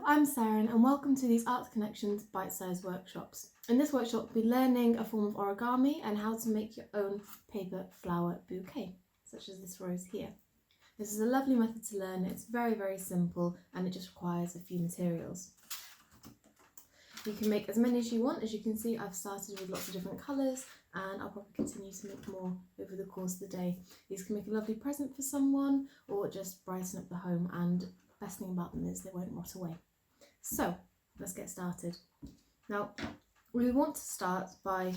I'm Seren and welcome to these Arts Connections bite-sized workshops. In this workshop we'll be learning a form of origami and how to make your own paper flower bouquet, such as this rose here. This is a lovely method to learn. It's very simple and it just requires a few materials. You can make as many as you want. As you can see, I've started with lots of different colours and I'll probably continue to make more over the course of the day. These can make a lovely present for someone or just brighten up the home, and the best thing about them is they won't rot away. So let's get started. Now we want to start by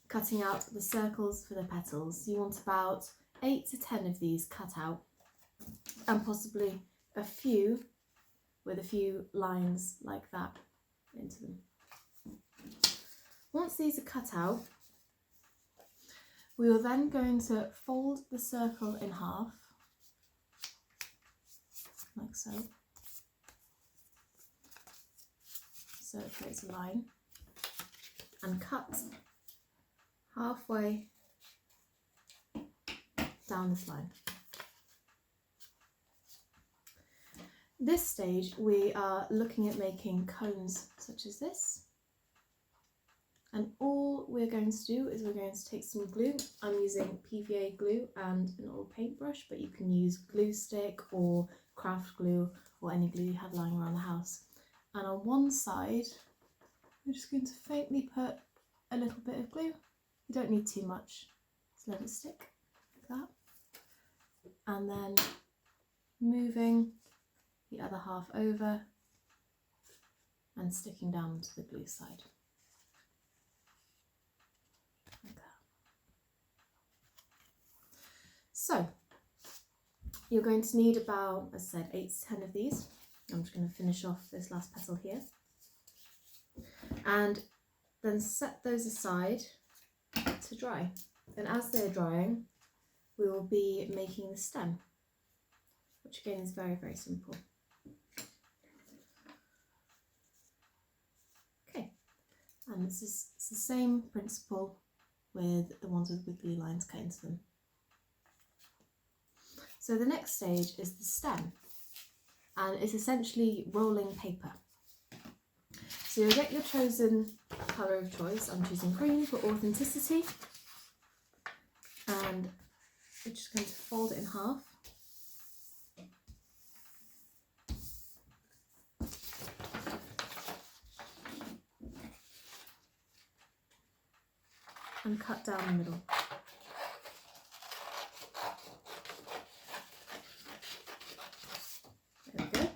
cutting out the circles for the petals. You want about 8 to 10 of these cut out, and possibly a few with a few lines like that into them. Once these are cut out, we are then going to fold the circle in half, like so. So it creates a line, and cut halfway down this line. This stage we are looking at making cones such as this, and all we're going to do is we're going to take some glue. I'm using PVA glue and an old paintbrush, but you can use glue stick or craft glue or any glue you have lying around the house. And on one side we're just going to faintly put a little bit of glue. You don't need too much, just let it stick like that, and then moving the other half over and sticking down to the glue side like that. So you're going to need about, as I said, 8 to 10 of these. I'm just going to finish off this last petal here and then set those aside to dry. And as they're drying, we will be making the stem, which again is very simple. Okay, and it's the same principle with the ones with wiggly lines cut into them. So the next stage is the stem, and it's essentially rolling paper. So you'll get your chosen colour of choice. I'm choosing green for authenticity, and we're just going to fold it in half. And cut down the middle. There we go.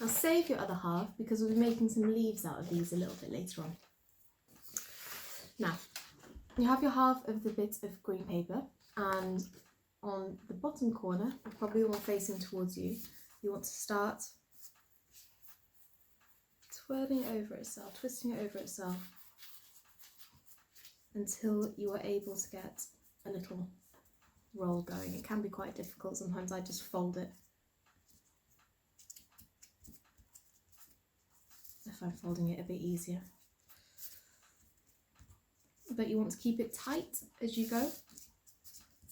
Now save your other half because we'll be making some leaves out of these a little bit later on. Now, you have your half of the bit of green paper, and on the bottom corner, probably the one facing towards you, you want to start twirling over itself, twisting it over itself, until you are able to get a little roll going. It can be quite difficult. Sometimes I just fold it if I'm folding it a bit easier. But you want to keep it tight as you go.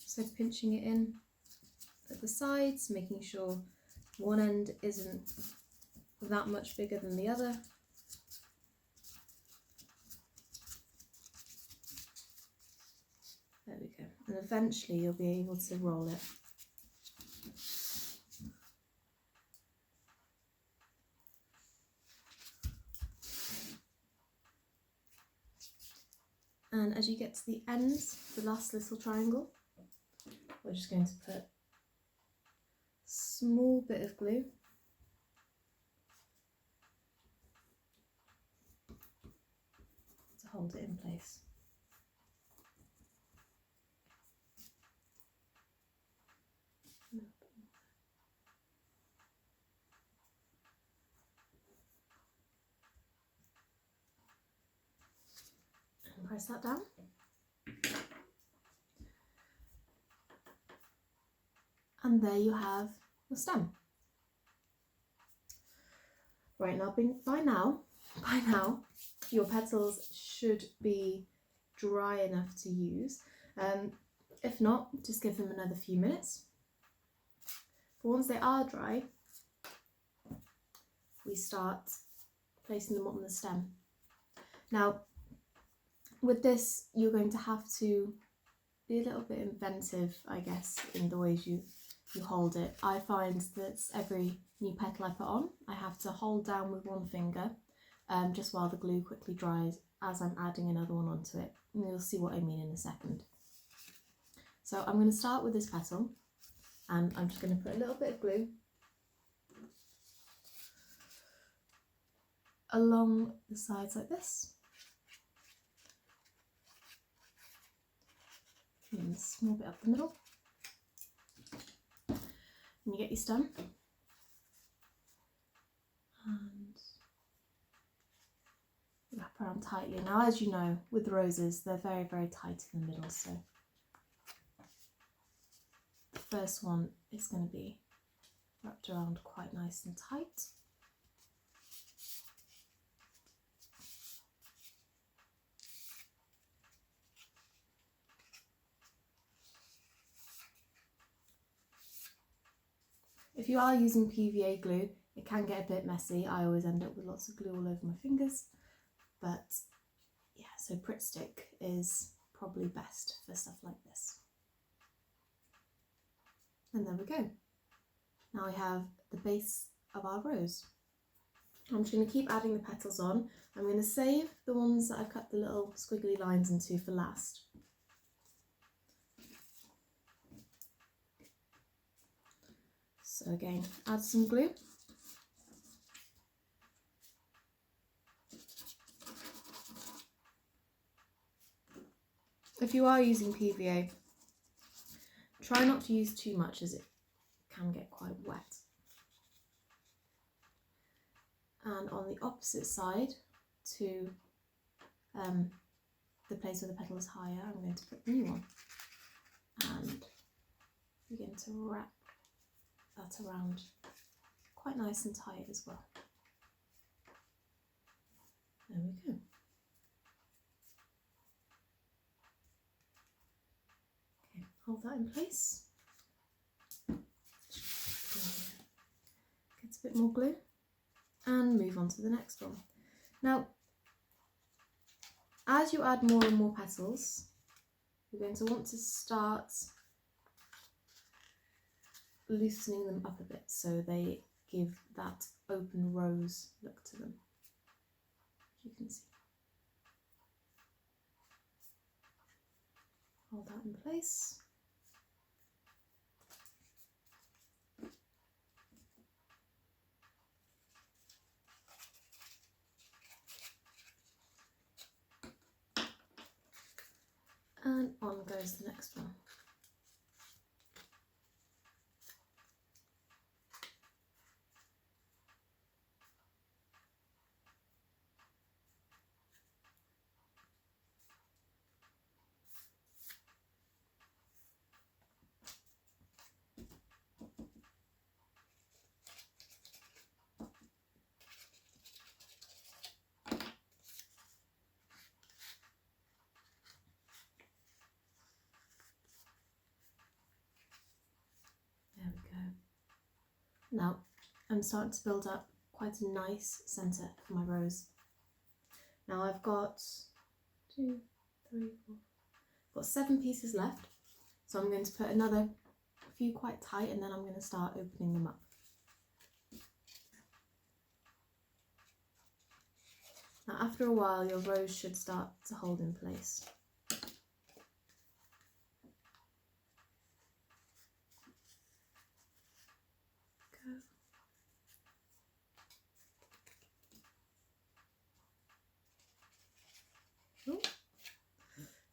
So pinching it in at the sides, making sure one end isn't that much bigger than the other. There we go, and eventually you'll be able to roll it. And as you get to the ends, the last little triangle, we're just going to put a small bit of glue to hold it in place. Press that down. And there you have the stem. Right, now by now your petals should be dry enough to use. If not, just give them another few minutes. But once they are dry, we start placing them on the stem. Now, with this, you're going to have to be a little bit inventive, I guess, in the ways you hold it. I find that every new petal I put on, I have to hold down with one finger, just while the glue quickly dries as I'm adding another one onto it. And you'll see what I mean in a second. So I'm going to start with this petal, and I'm just going to put a little bit of glue along the sides like this. And a small bit up the middle. And you get your stem. And wrap around tightly. Now, as you know, with roses, they're very, very tight in the middle, so the first one is going to be wrapped around quite nice and tight. If you are using PVA glue, it can get a bit messy. I always end up with lots of glue all over my fingers, but yeah, so Pritt Stick is probably best for stuff like this. And there we go. Now we have the base of our rose. I'm just going to keep adding the petals on. I'm going to save the ones that I've cut the little squiggly lines into for last. So again, add some glue. If you are using PVA, try not to use too much as it can get quite wet. And on the opposite side to the place where the petal is higher, I'm going to put the new one and begin to wrap that around quite nice and tight as well. There we go. Okay, hold that in place. Get a bit more glue and move on to the next one. Now, as you add more and more petals, you're going to want to start loosening them up a bit so they give that open rose look to them, as you can see. Hold that in place. And on goes the next one. Now I'm starting to build up quite a nice centre for my rose. Now I've got 2, 3, 4, got 7 pieces left, so I'm going to put another few quite tight and then I'm going to start opening them up. Now after a while your rose should start to hold in place.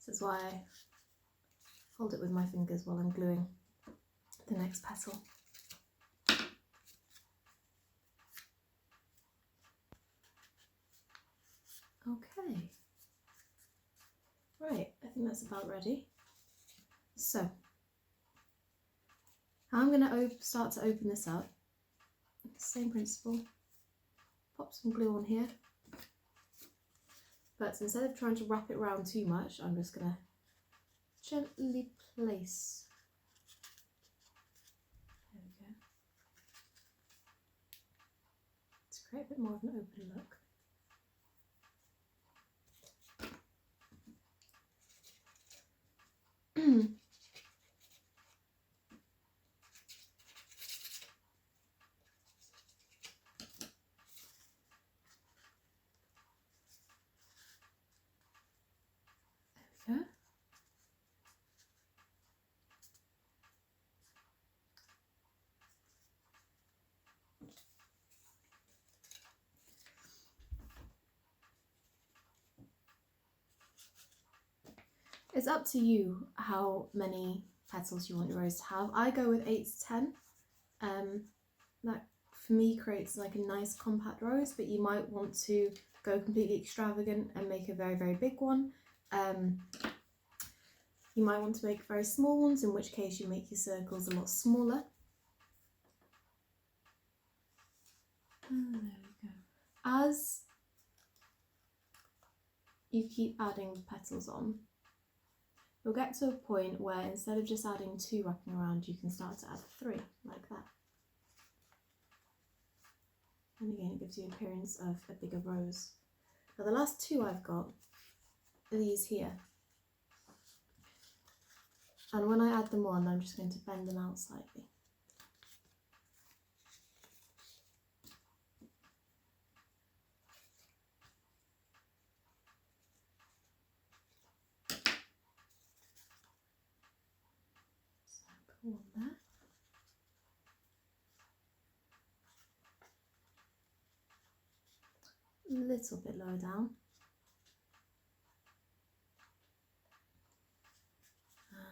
This is why I hold it with my fingers while I'm gluing the next petal. Okay, right, I think that's about ready. So, I'm going to start to open this up. Same principle, pop some glue on here. But instead of trying to wrap it around too much, I'm just going to gently place. There we go. To create a bit more of an open look. It's up to you how many petals you want your rose to have. I go with 8 to 10. That for me creates like a nice compact rose, but you might want to go completely extravagant and make a very, very big one. You might want to make very small ones, in which case you make your circles a lot smaller. There we go. As you keep adding petals on, you'll get to a point where instead of just adding 2 wrapping around, you can start to add 3, like that. And again, it gives you the appearance of a bigger rose. Now the last 2 I've got are these here. And when I add them on, I'm just going to bend them out slightly. So put one there. A little bit lower down.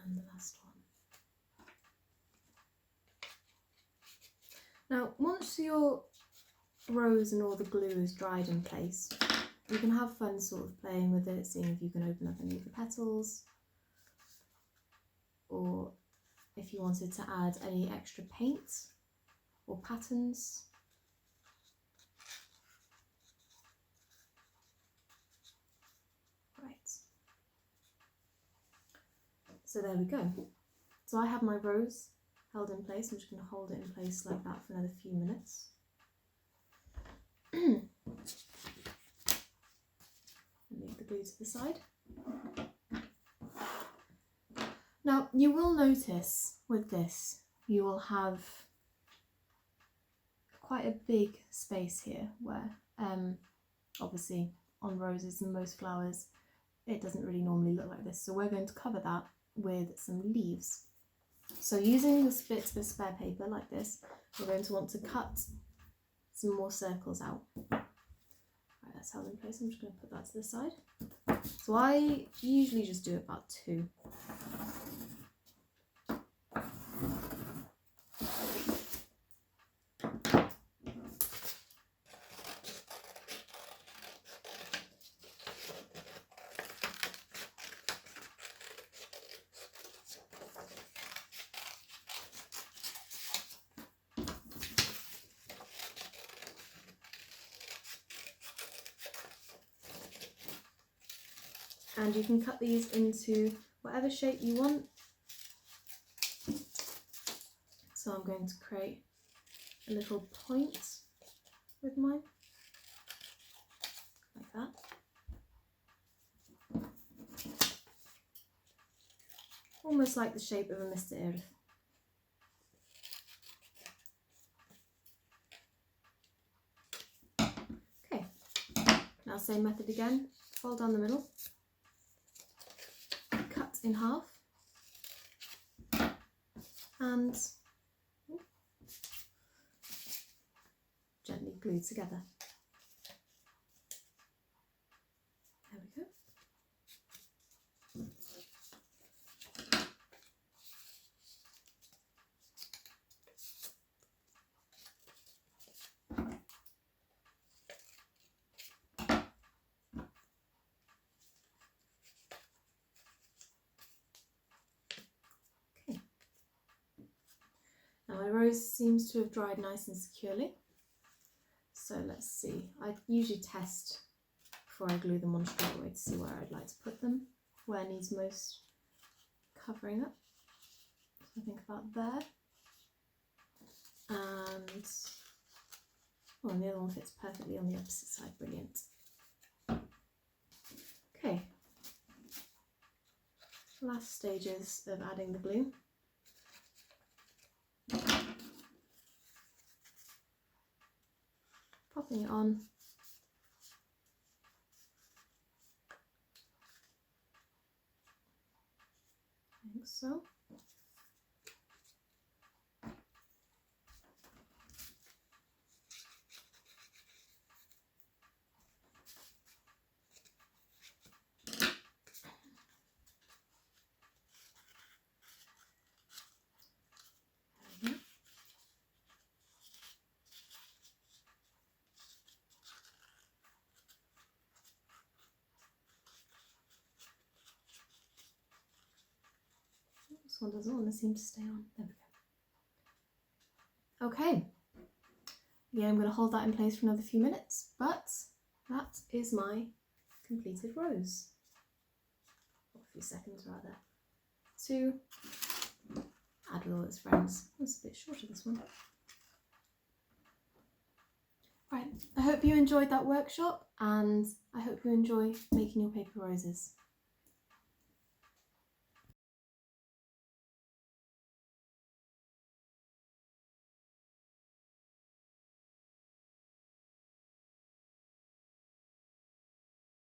And the last one. Now, once your rose and all the glue is dried in place, you can have fun sort of playing with it, seeing if you can open up any of the petals, or if you wanted to add any extra paint or patterns. Right. So there we go. So I have my rose held in place. I'm just going to hold it in place like that for another few minutes. Leave the glue to the side. Now you will notice with this, you will have quite a big space here where obviously on roses and most flowers it doesn't really normally look like this. So we're going to cover that with some leaves. So using this bit of spare paper like this, we're going to want to cut some more circles out. Right, that's held in place. I'm just going to put that to the side. So I usually just do about 2. And you can cut these into whatever shape you want. So I'm going to create a little point with mine, like that. Almost like the shape of a Mr. Earth. Okay, now same method again, fold down the middle. Cut in half and gently glue together. There we go. Now my rose seems to have dried nice and securely. So let's see, I usually test before I glue them on straight away to see where I'd like to put them, where needs most covering up. So I think about there. And the other one fits perfectly on the opposite side, brilliant. Okay, last stages of adding the glue. Popping it on. I think so. one doesn't want to seem to stay on. There we go. Okay. Yeah, I'm going to hold that in place for another few minutes, but that is my completed rose. Or a few seconds rather. To add with all its friends. That's a bit shorter, this one. Right, I hope you enjoyed that workshop, and I hope you enjoy making your paper roses.